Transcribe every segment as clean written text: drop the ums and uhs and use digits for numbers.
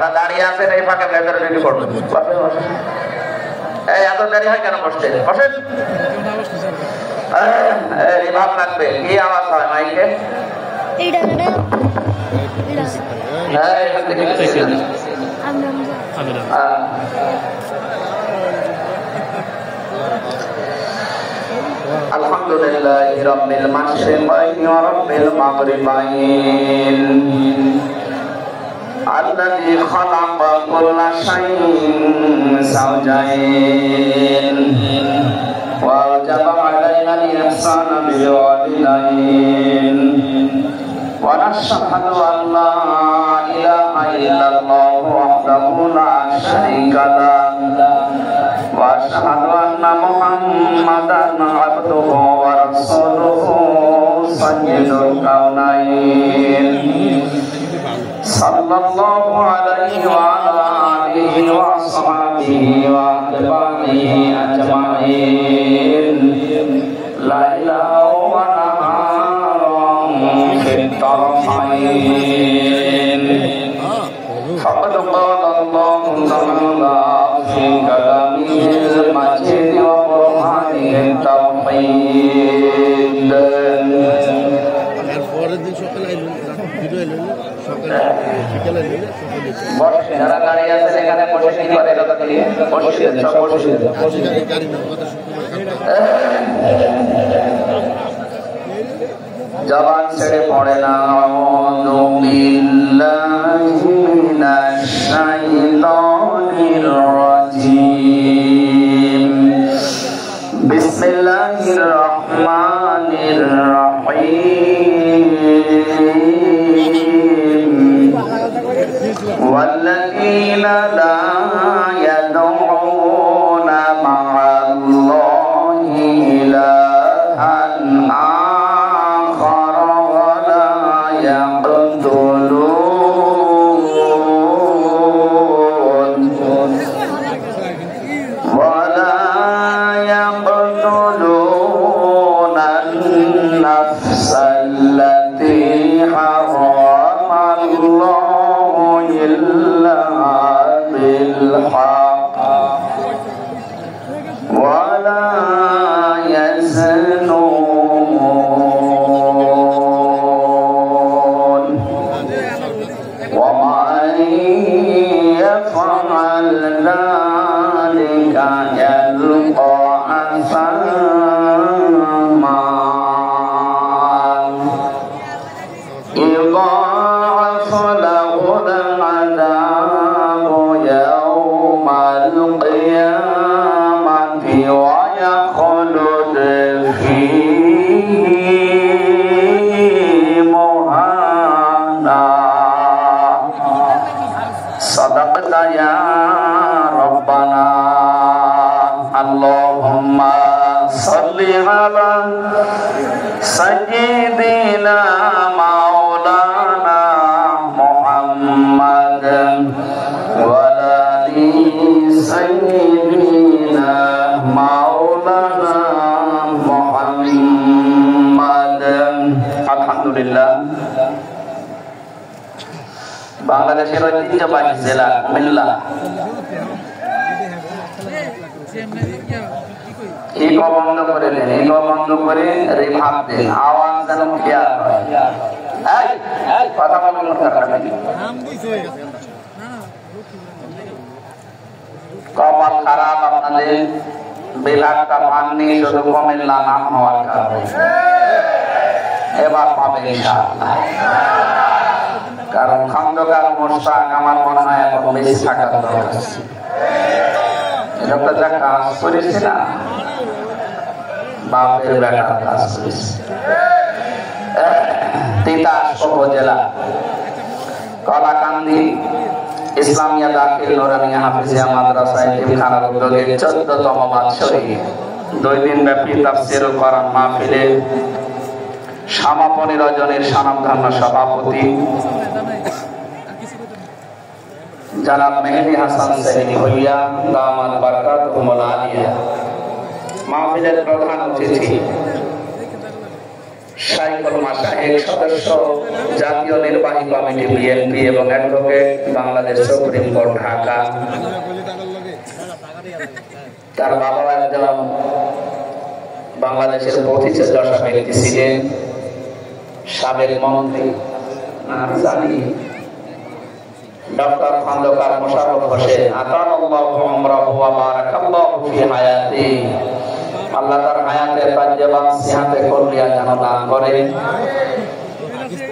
যারা দাঁড়িয়ে আছেন এই ফাঁকে ভেতরে রেডি করবেন। এই এত দেরি হয় কেন? বসতে বসেন। রিভাব লাগবে। কি আওয়াজ হয় মাইকে? Alhamdulillahi rabbil masyriqaini wa rabbil maghribain alladzi khalaqa kulla shay'in zawjayn wa awjaba 'alaina al-ihsana bil walidain wa nashhadu an la ilaha illallah wahdahu la sharika lahu wa ashhadu anna Muhammadan abduhu wa rasuluhu sayyidul kaunain sallallahu alaihi wa ala alihi wa sahbihi wa atba'ihi ajma'in lailan wa naharan fit tarfain faqad qala Allahu ta'ala fi kalamihil majid wa qur'anihit tawhid যারা দাঁড়িয়ে আছেন এখানে বসে কি করে? জবান ছেড়ে পড়ে না। আউযু বিল্লাহি মিনাশ শাইতানির রাজীম। বিসমিল্লাহির রহমানির রহিম। والذين لا يدعون مع الله إلها آخر ولا يقتلون النفس التي حرم الله إلا بالحق ولا يزنون ومن يفعل ذلك يلقى أثاما يضاعف له العذاب يوم القيامة ويخلد فيه مهانا صدقت يا ربنا اللهم صل على سيدنا مولانا محمد وعلى آل سيدنا مولانا محمد আলহামদুলিল্লাহ বাংলাদেশের ঐতিহ্যবাহী জেলা কুমিল্লা ইকো বন্ধ করে দেন, ইকো বন্ধ করে রিভাব দেন, আওয়াজ যেন ক্লিয়ার হয়। কথা বলুন কপাল খারাপ আপনাদের, বিভাগটা পাননি শুধু কুমিল্লা নাম হওয়ার কারণে। এবার পাবে ইনশাআল্লাহ, কারণ খন্দকার মোশতাক আমার মনে হয় এখন বেশি থাকার দরকার। এটা যা কাজ করেছি না, বাপের বেটা কাজ করেছি। তিতাস উপজেলা কলাকান্দি ইসলামিয়া দাখিল নুরানিয়া হাফিজিয়া মাদ্রাসায় এতিমখানার উদ্যোগে 14তম বাৎসরিক 2 দিন ব্যাপী তাফসীর কোরআন মাহফিলে সমাপনী রজনীর স্বনামধন্য সভাপতি জনাব মেহেদী হাসান সেলিম ভূঁইয়া দামাত বারাকাতুহুল আলিয়া, মাহফিলের প্রধান অতিথি শাইখুল মাশায়েখ সদস্য জাতীয় নির্বাহী কমিটি বিএনপি এবং advocate Bangladesh supreme court Dhaka. তার বাবা একজন বাংলাদেশের প্রতিষ্ঠাতা ব্যক্তি ছিলেন, সাবেক মন্ত্রী ডক্টর খন্দকার মোশাররফ হোসেন। আতানাল্লাহু উমরাহু ওয়া বারাকাল্লাহু ফি হায়াতি। আল্লাহ তার হায়াতের কার্যবান সিহাতে কল্যাণ যেন দান করেন।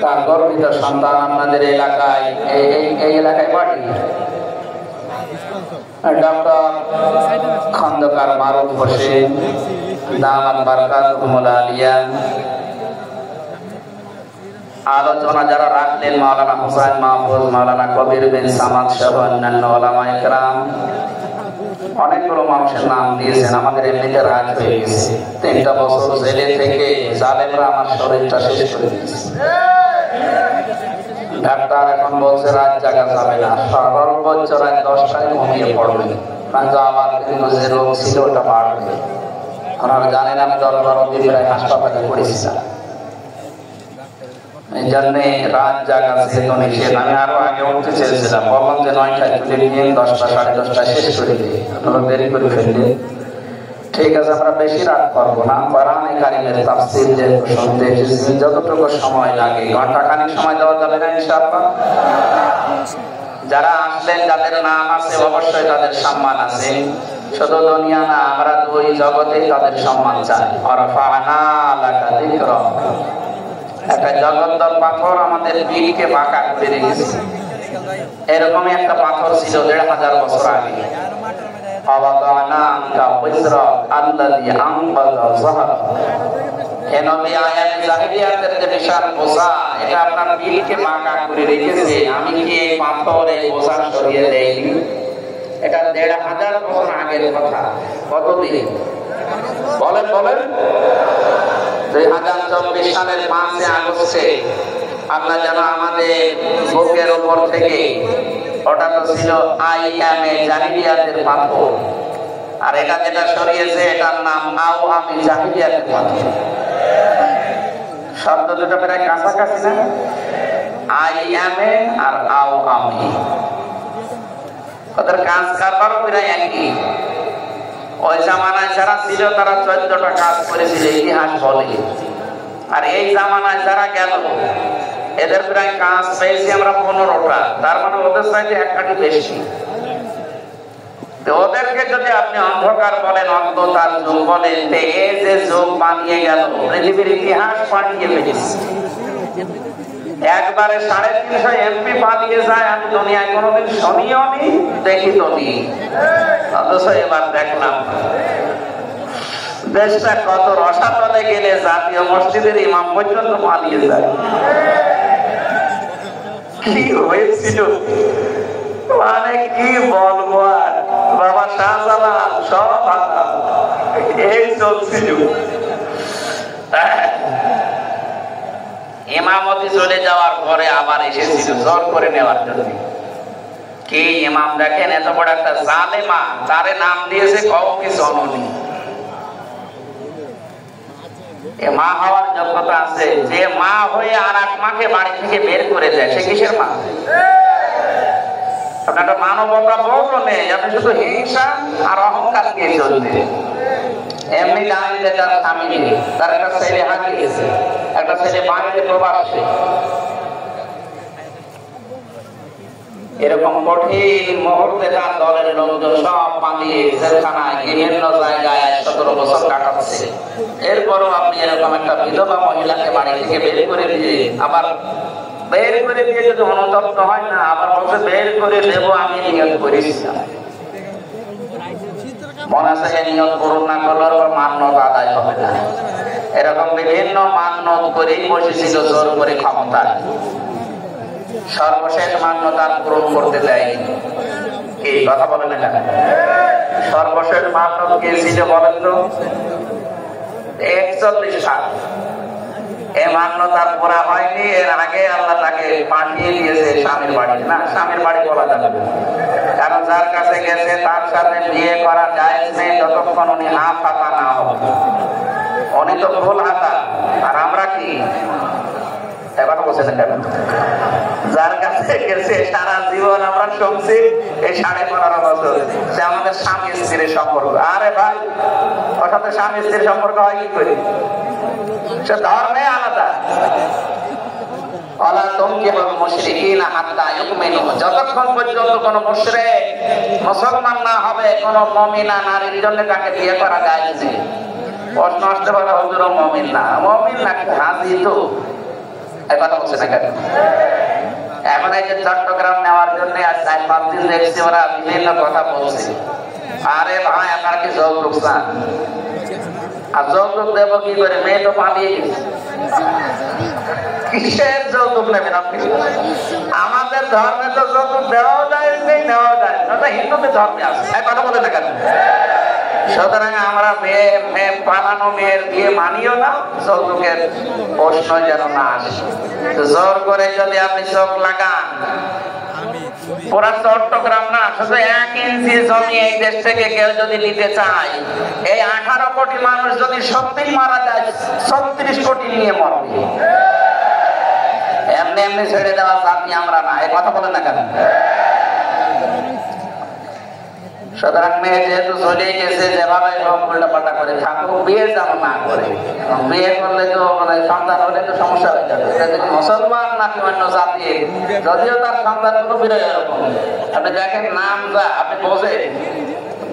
তার গর্বিত সন্তান আপনাদের এলাকায় এই এলাকায় বাড়ি ডক্টর খন্দকার মারুফ হোসেন দামাত বারাকাতুহুল আলিয়া। আলোচনা যারা রাখলেন মাওলানা হুসাইন মাহফুজ, মাওলানা কবির বিন সামাদ সহ অন্যান্য ওলামায়ে কেরাম, অনেকগুলো মানুষের নাম দিয়েছেন। আমাদের এমনিতে রাত হয়ে গেছে। 3টা বছর জেলে থেকে জালেমরা আমার শরীরটা শেষ করে দিয়েছে। ডাক্তার এখন বলছে রাত জাগা যাবে না, সর্বোচ্চ রাত 10টায় ঘুমিয়ে পড়বে, কিন্তু আমার কিন্তু যে রোগ ছিল ওটা বাড়বে। আপনারা জানেন আমি 10-12 দিন প্রায় হাসপাতালে পড়েছিলাম। এই জন্যে রাত জাগা যেহেতু নিষেধ, আমি আরো আগে উঠতে চেয়েছিলাম, বললাম যে 9টায় তুলে নিয়ে 10টা 10:30 শেষ করে দিই, আপনারা দেরি করে ফেললে। ঠিক আছে, আমরা বেশি রাত করবো না। কোরআনে কারীমের তাফসীর যেহেতু শুনতে এসেছি, যতটুকু সময় লাগে, ঘন্টাখানেক সময় দেওয়া যাবে না ইনশাআল্লাহ? যারা আসলেন, যাদের নাম আছে, অবশ্যই তাদের সম্মান আছে। শুধু দুনিয়া না, আমরা দুই জগতে তাদের সম্মান চাই। ওয়ারফা'না লাকা যিকরাক। একটা জগদ্দল পাথর আমাদের দিলকে বাঁকা করে রেখেছে। এরকমই একটা পাথর ছিল 1500 বছর আগে। আমি কি এই পাথর এই বোঝা সরিয়ে দেইনি? এটা 1500 বছর আগের কথা। কতদিন বলেন বলেন? 2024 সালের 5 আগস্টে আল্লাহ যেন আমাদের বুকের উপর থেকে, ওটা তো ছিল আইয়ামে জাহিলিয়াতের পাথর, আর এটা যেটা সরিয়েছে এটার নাম আওয়ামী জাহিলিয়াতের পাথর। শব্দ দুটো প্রায় কাছাকাছি না? আইয়ামে আর আওয়ামী, ওদের কাজ কারবার প্রায় একই। ওই জামানায় যারা ছিল তারা 14টা কাজ করেছিল, ইতিহাস বলে। আর এই জামানায় যারা গেল, এদের প্রায় কাজ পেয়েছি আমরা 15টা। তার মানে ওদের চাইতে এক কাঠি বেশি। ওদেরকে যদি আপনি অন্ধকার বলেন, অন্ধতার যুগ বলেন, এই যে যুগ বানিয়ে গেল, পৃথিবীর ইতিহাস পাল্টিয়ে ফেলেছে। একবারে 350 এমপি পালিয়ে যায়, আমি দুনিয়ায় কোনোদিন শুনিও নি, দেখি তো নি। অথচ এবার দেখলাম দেশটা কত রসাতলে গেলে জাতীয় মসজিদের ইমাম পর্যন্ত পালিয়ে যায়। কি হয়েছিল মানে কি বলবো আর, বাবা শাহজালাল সব এই চলছিল। ইমামতি চলে যাওয়ার পরে আবার এসেছিল জোর করে নেওয়ার জন্য। কি ইমাম দেখেন, এত বড় একটা জালেমা, তারে নাম দিয়েছে কওমি জননী। মা হওয়ার যোগ্যতা আছে? যে মা হয়ে আর এক মাকে বাড়ি থেকে বের করে দেয়, সে কিসের মা? আপনার মানবতা বোধ নেই, আপনি শুধু হিংসা আর অহংকার দিয়ে চলতে। এমনি জানেন যে তার স্বামী নেই, তার একটা ছেলে হারিয়েছে, একটা ছেলে বাড়িতে প্রবাসে। এরকম কঠিন মুহূর্তে তার দলের লোকজন সব পালিয়ে জেলখানায় বিভিন্ন জায়গায় 17 বছর কাটাচ্ছে। এরপরও আপনি এরকম একটা বিধবা মহিলাকে বাড়ি থেকে বের করে দিয়ে, আবার বের করে দিয়ে যদি অনুতপ্ত হয় না, আবার বলছে বের করে দেবো, আমি নিয়ত করেছিলাম। মনে আছে নিয়ত পূরণ না করলে মান্যত আদায় হবে না। এরকম বিভিন্ন মান্যত করেই বসেছিল জোর করে ক্ষমতায়। সর্বশেষ মান্যতার পূরণ করতে দেয়নি। কি কথা বলেন না? সর্বশেষ মান্যত কে ছিল বলেন তো? 41 সাল। এই মান্যতার পুরা হয়নি, এর আগে আল্লাহ তাকে পাঠিয়ে দিয়েছে স্বামীর বাড়ি। না, স্বামীর বাড়ি বলা যাবে না, কারণ যার কাছে গেছে তার সাথে বিয়ে করা জায়েজ নেই যতক্ষণ উনি হাফাতা না হবে। উনি তো ফুল হাতা, আর আমরা কি এবার বলছে না কেন? যার কাছে গেছে সারা জীবন আমরা শুনছি এই 15.5 বছর, সে আমাদের স্বামী স্ত্রীর সম্পর্ক। আরে ভাই, ওর সাথে স্বামী স্ত্রীর সম্পর্ক হয় কি করে? সে ধর্মে আলাদা। যতক্ষণ পর্যন্ত কোন মুশরিক মুসলমান না হবে, কোন মুমিনা নারীর জন্য তাকে বিয়ে করা যায় না। প্রশ্ন আসতে পারে, হুজুর মুমিন না, মুমিন নাকি হাজি? তো এই কথা বলছে না কেন? এখন এই যে চট্টগ্রাম নেওয়ার জন্য আজ 4-5 দিন দেখছি ওরা বিভিন্ন কথা বলছে। আরে ভাই, আপনার কি যৌতুক চান? আর যৌতুক দেবো কি করে? মেয়ে তো পালিয়ে গেছে। কিসের যৌতুক নেবেন আপনি? আমাদের ধর্মে তো যৌতুক দেওয়াও যায়, নেওয়াও যায়। হিন্দুদের ধর্মে আছে, এই কথা বলে না কেন? সুতরাং আমরা মেয়ে পালানো মেয়ের বিয়ে মানিও না, যৌতুকের প্রশ্ন যেন না আসে। জোর করে যদি আপনি চোখ লাগান, পুরা চট্টগ্রাম না, শুধু 1 ইঞ্চি জমি এই দেশ থেকে কেউ যদি নিতে চায়, এই 18 কোটি মানুষ যদি সত্যি মারা যায়, 36 কোটি নিয়ে মরবে। এমনি এমনি ছেড়ে দেওয়া জাতি আমরা না, এই কথা বলেন না কেন? সুতরাং মেয়ে যেহেতু চলে গেছে, যেভাবে উল্টাপাল্টা করে থাকুক, বিয়ে যেন না করে। বিয়ে করলে তো সন্তান হলে তো সমস্যা হয়ে যাবে। মুসলমান নাকি অন্য জাতির, যদিও তার সন্তান কোনো বিরোধী এরকম। আপনি দেখেন নাম যা, আপনি বোঝেন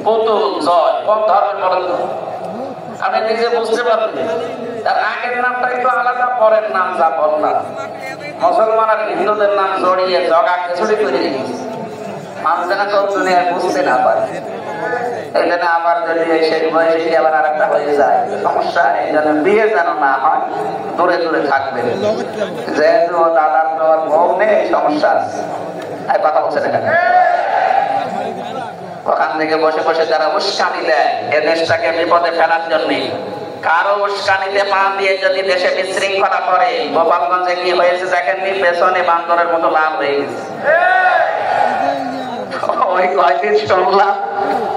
পুতুল জয় কোন ধর্মের বলেন, আপনি নিজে বুঝতে পারবেন। তার আগের নামটা একটু আলাদা, পরের নাম যা বললাম। মুসলমান আর হিন্দুদের নাম জড়িয়ে জগা খিচুড়ি করে দিয়েছে, মানুষ যেন তো দুনিয়া বুঝতে না পারে। এই জন্য আবার যদি সেই বয়সে আবার আর একটা হয়ে যায় সমস্যা। এই জন্য বিয়ে যেন না হয়, দূরে দূরে থাকবে। যেহেতু দাদার তোমার বউ নেই, সমস্যা আছে। এই কথা বলছে না কেন? ওখান থেকে বসে বসে যারা উস্কানি দেয় এ দেশটাকে বিপদে ফেলার জন্য, কারো উস্কানিতে পা দিয়ে যদি দেশে বিশৃঙ্খলা করে, গোপালগঞ্জে কি হয়েছে দেখেননি? পেছনে বান্দরের মতো লাল হয়ে গেছে। ওই কয়েকদিন শুনলাম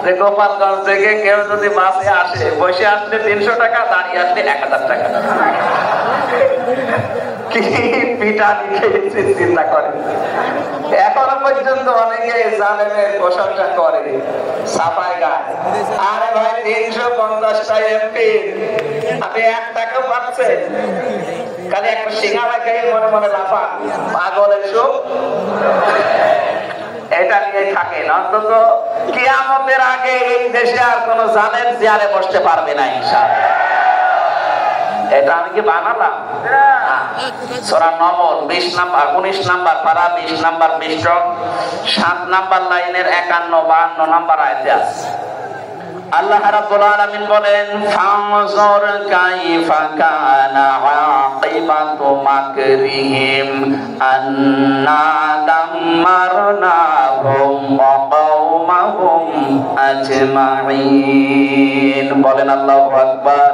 যে গোপালগঞ্জ থেকে কেউ যদি বাসে আসে, বসে আসলে 300 টাকা, দাঁড়িয়ে আসলে 1000 টাকা। কি পিঠা লিখেছে চিন্তা করে। এখনো পর্যন্ত অনেকে জালেমের প্রশংসা করে, সাফাই গায়। আরে ভাই, 350টা এমপি, আপনি 1 টাকা পাচ্ছেন, খালি একটা সিঙ্গারা খেয়ে মনে মনে লাফা, পাগলের সুখ। এটা নিয়ে থাকেন। অন্তত কিয়ামতের আগে এই দেশে আর কোন জালেম চেয়ারে বসতে পারবে না ইনশাআল্লাহ। এটা আমি কি বানালাম? সূরা নমল 20 নাম্বার 19 নাম্বার পারা 20 নাম্বার পৃষ্ঠা 7 নাম্বার লাইনের 51 52 নাম্বার আয়াতে আছে। আল্লাহ রাব্বুল আলামিন বলেন, ফানজুর কাইফা কানা আকিবাতু মাকরিহিম আন্না দাম্মারনাহুম ওয়া কওমাহুম আজমাইন। বলেন আল্লাহু আকবার।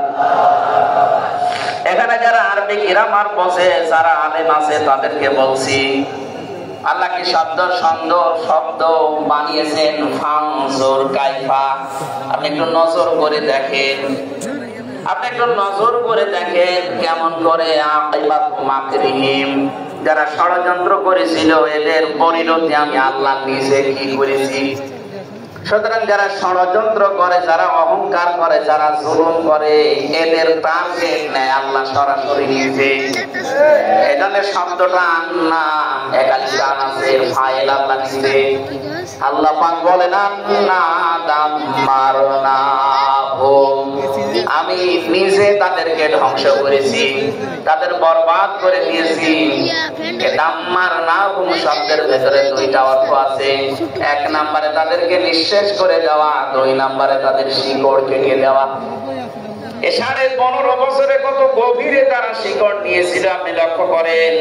এখানে যারা আরবি গ্রামার বোঝে, যারা আলেম আছে, তাদেরকে বলছি, আল্লাহ কি শব্দ বানিয়েছেন ফানজুর কাইফা। আপনি একটু নজর করে দেখেন, কেমন করে আকিবাতু মাকরিহিম, যারা ষড়যন্ত্র করেছিল এদের পরিণতি আমি আল্লাহ নিজে কি করেছি। সুতরাং যারা ষড়যন্ত্র করে, যারা অহংকার করে, যারা জুলুম করে, এদের টার্গেট নেয় আল্লাহ সরাসরি নিজে। এজন্য শব্দটা আন্না একালিকান আছে, ফাইল আল্লাহ নিজে। আল্লাহ পাক বলেন, আন্না দাম্মারনাহুম, আমি নিজে তাদেরকে ধ্বংস করেছি, তাদের বরবাদ করে দিয়েছি। দাম্মারনাহুম শব্দের ভেতরে 2টা অর্থ আছে। 1 নম্বরে তাদেরকে নিঃশেষ করে দেওয়া, 2 নম্বরে তাদের শিকড় কেটে দেওয়া। 15.5 বছরে কত গভীরে তারা শিকড় নিয়েছিল আপনি লক্ষ্য করেন।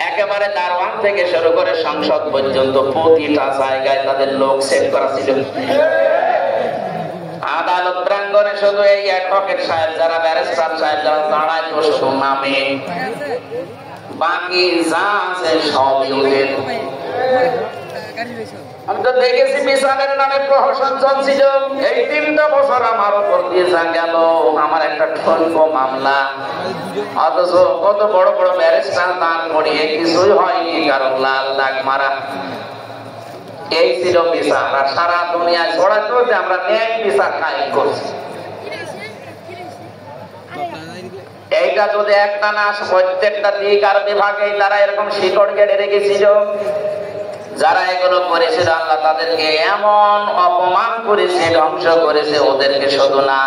একেবারে দারওয়ান থেকে শুরু করে সংসদ পর্যন্ত প্রতিটা জায়গায় তাদের লোক সেট করা ছিল। আদালত প্রাঙ্গণে শুধু এই অ্যাডভোকেট সাহেব, যারা ব্যারিস্টার সাহেব, যারা দাঁড়ায় তো শুধু নামে, বাকি যা আছে সব ইউদের। আমি তো দেখেছি মিশনের নামে প্রহসন চলছিল। এই 3টা বছর আমার উপর দিয়ে গেল, আমার একটা ঠনক মামলা, অথচ কত বড় বড় ব্যারিস্টার দান করিয়ে কিছুই হয়নি, কারণ লাল দাগ মারা। এই ছিল বিচার। আর সারা দুনিয়ায় ছড়াতো যে আমরা ন্যায় বিচার কায়েম করছি। এইটা যদি একটা না, প্রত্যেকটা দিক আর বিভাগে তারা এরকম শিকড় কেটে রেখেছিল। যারা এগুলো করেছিল আল্লাহ তাদেরকে এমন অপমান করেছে, ধ্বংস করেছে। ওদেরকে শুধু না,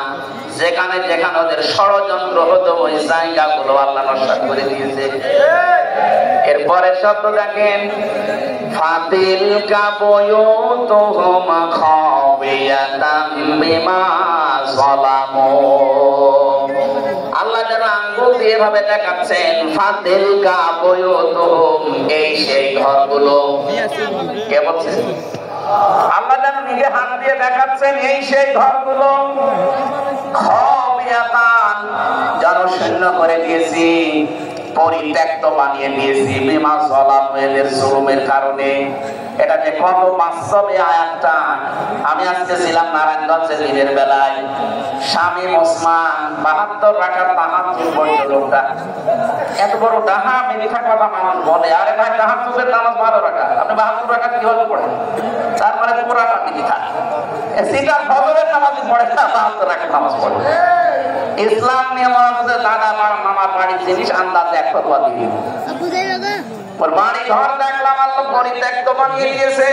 যেখানে যেখানে ওদের ষড়যন্ত্র হতো ওই জায়গাগুলো আল্লাহ নষ্ট করে দিয়েছে। এরপরে শব্দ দেখেন, ফাতিল কাবয়ুতুহুম খাবিয়াতাম বিমা যালামু। আল্লাহ যেন আঙ্গুল দিয়ে ভাবে দেখাচ্ছেন, ফাতিল কাবয়ুতুহুম, এই সেই ঘরগুলো। কে বলছেন? আল্লাহ যেন নিজে হাত দিয়ে দেখাচ্ছেন, এই সেই ঘরগুলো খাবিয়াতান, জনশূন্য করে দিয়েছি, পরিত্যক্ত বানিয়ে দিয়েছি, বিমা যালামু, এদের জুলুমের কারণে। এটা যে কত বাস্তবে আয়াতটা। আমি আজকে ছিলাম নারায়ণগঞ্জের দিনের বেলায়, স্বামী ওসমান 72 রাকাত তাহাজ্জুদ পড়তো লোকটা। এত বড় ডাহা মিথ্যা কথা মানুষ বলে। আরে ভাই, তাহাজ্জুদের নামাজ 12 রাকাত, আপনি 72 রাকাত কিভাবে পড়েন? তার মানে পুরাটা মিথ্যা। সিটার ফজরের নামাজ পড়ে না, 72 রাকাত নামাজ পড়ে। ইসলাম নিয়ে আমাদের দাদা মামার বাড়ির জিনিস আন্দাজে এক ফতোয়া দিয়ে ওর বাড়ি ঘর দেখলাম আল্লাহ পরিত্যক্ত বানিয়ে দিয়েছে।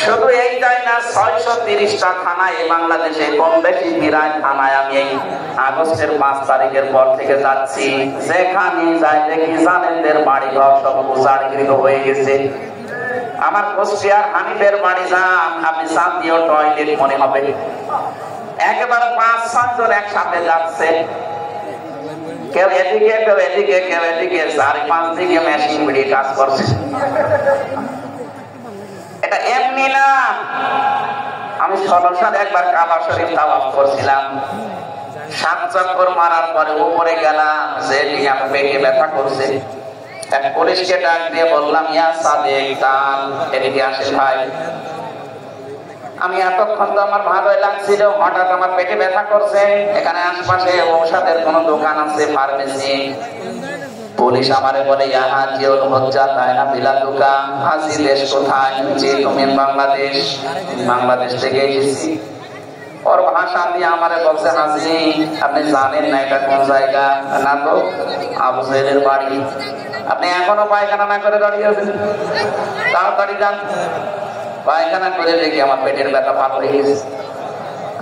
শুধু এইটাই না, 630টা থানায় বাংলাদেশে, কম বেশি বিরাট থানায় আমি এই আগস্টের 5 তারিখের পর থেকে যাচ্ছি। যেখানে যাই দেখি জানেনদের বাড়ি ঘর সব উজাড় হয়ে গেছে। আমার কুষ্টিয়ার হানিফের বাড়ি যান, আপনি জাতীয় টয়লেট মনে হবে। একেবারে 5-6 জন একসাথে যাচ্ছে, কেউ এদিকে কেউ এদিকে কেউ এদিকে, 4-5 দিকে মেশিন বিড়ি কাজ করছে। এটা এমনি না। আমি 16 সালে একবার কাবা শরীফ তাওয়াফ করছিলাম। 7 চক্কর মারার পরে উপরে গেলাম, যে আমার পেটে ব্যথা করছে। এক পুলিশকে ডাক দিয়ে বললাম, ইয়া সাদেক তাল, এদিকে আসেন ভাই। আমি এতক্ষণ তো আমার ভালোই লাগছিল, হঠাৎ আমার পেটে ব্যথা করছে। এখানে আশপাশে ঔষধের কোন দোকান আছে, ফার্মেসি? পুলিশ আমারে বলে, ইয়া হাজিউল হজ্জা তাইনা বিলাদুকা, হাজি দেশ কোথায়? যে তুমি বাংলাদেশ। বাংলাদেশ থেকে এসেছি। ওর ভাষা দিয়ে আমারে বলছে, হাজি আপনি জানেন না এটা কোন জায়গা? না তো, আবু সাইদের বাড়ি। আপনি এখনো পায়খানা না করে দাঁড়িয়ে আছেন? তাড়াতাড়ি যান। পায়খানা করে দেখি আমার পেটের ব্যথা ভালো হয়ে গেছে।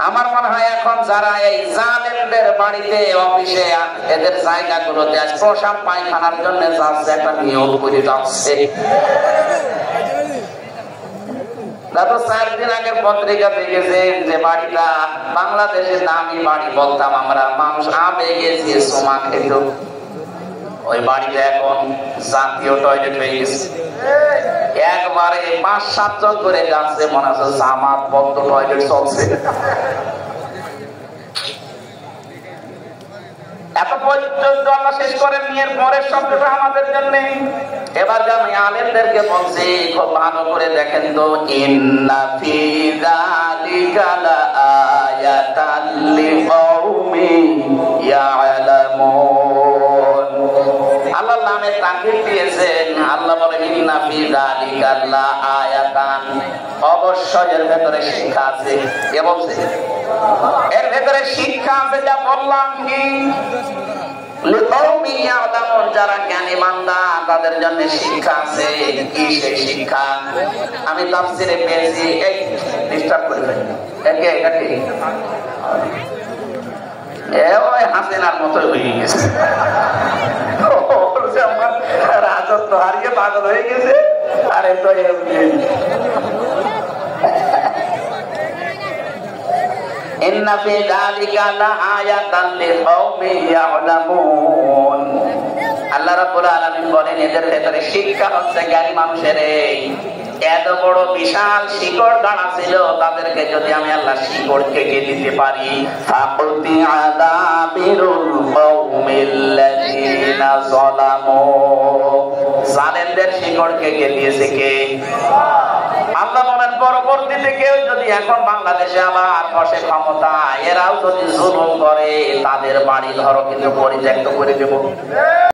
আমার মনে হয় এখন যারা এই জালেমদের বাড়িতে, অফিসে, এদের জায়গাগুলোতে আজ প্রসাব পায়খানার জন্য যাচ্ছে, একটা নিয়োগ করে যাচ্ছে। গত 4 দিন আগের পত্রিকা দেখেছেন যে বাড়িটা বাংলাদেশের দামি বাড়ি বলতাম আমরা, মানুষ আবেগে যে সোমা খেত, ওই বাড়িটা এখন জাতীয় টয়লেট হয়ে গেছে। একবারে 5-7 জন করে যাচ্ছে, মনে হচ্ছে জামাত বন্ধ টয়লেট চলছে। এত পর্যন্ত আল্লাহ শেষ করেন নিয়ে পরের শব্দটা আমাদের জন্য। এবার আমি আলেমদেরকে বলছি, খুব ভালো করে দেখেন তো, ইন্না ফি যালিকা লাআয়াতান লিকাউমিন ইয়ালামুন। আল্লাহ নামে তাকিদ দিয়েছেন। আল্লাহ বলেন, ইন্না ফি যালিকা লাআয়াতান, অবশ্যই এর ভেতরে শিক্ষা আছে। কে বলছে? এর ভেতরে শিক্ষা আছে। যা বললাম কি, লিকাউমিন ইয়ালামুন, যারা জ্ঞানী বান্দা তাদের জন্য শিক্ষা আছে। কি সেই শিক্ষা? আমি তাফসীরে পেয়েছি, এই ডিস্টার্ব করবেন একে একে, ওই হাসিনার মতো হয়ে গেছে, আমার রাজত্ব হারিয়ে পাগল হয়ে গেছে। আরে তো ইন্না ফি যালিকা লাআয়াতান লিকাউমিন ইয়ালামুন। আল্লাহ রাব্বুল আলামিন বলেন, এদের ভেতরে শিক্ষা হচ্ছে জ্ঞানী মানুষের। এত বড় বিশাল শিকড় গাড়া ছিল, তাদেরকে যদি আমি আল্লাহ শিকড় কেটে দিতে পারি, ফাকুতি আযাবিরুল কওমিল্লাযিনা যালামু, জালেমদের শিকড়কে কে দিয়েছে? কে? আল্লাহ বলেন পরবর্তীতে কেউ যদি এখন বাংলাদেশে আবার বসে ক্ষমতা, এরাও যদি জুলুম করে তাদের বাড়ি ঘর কিন্তু পরিত্যক্ত করে দেব।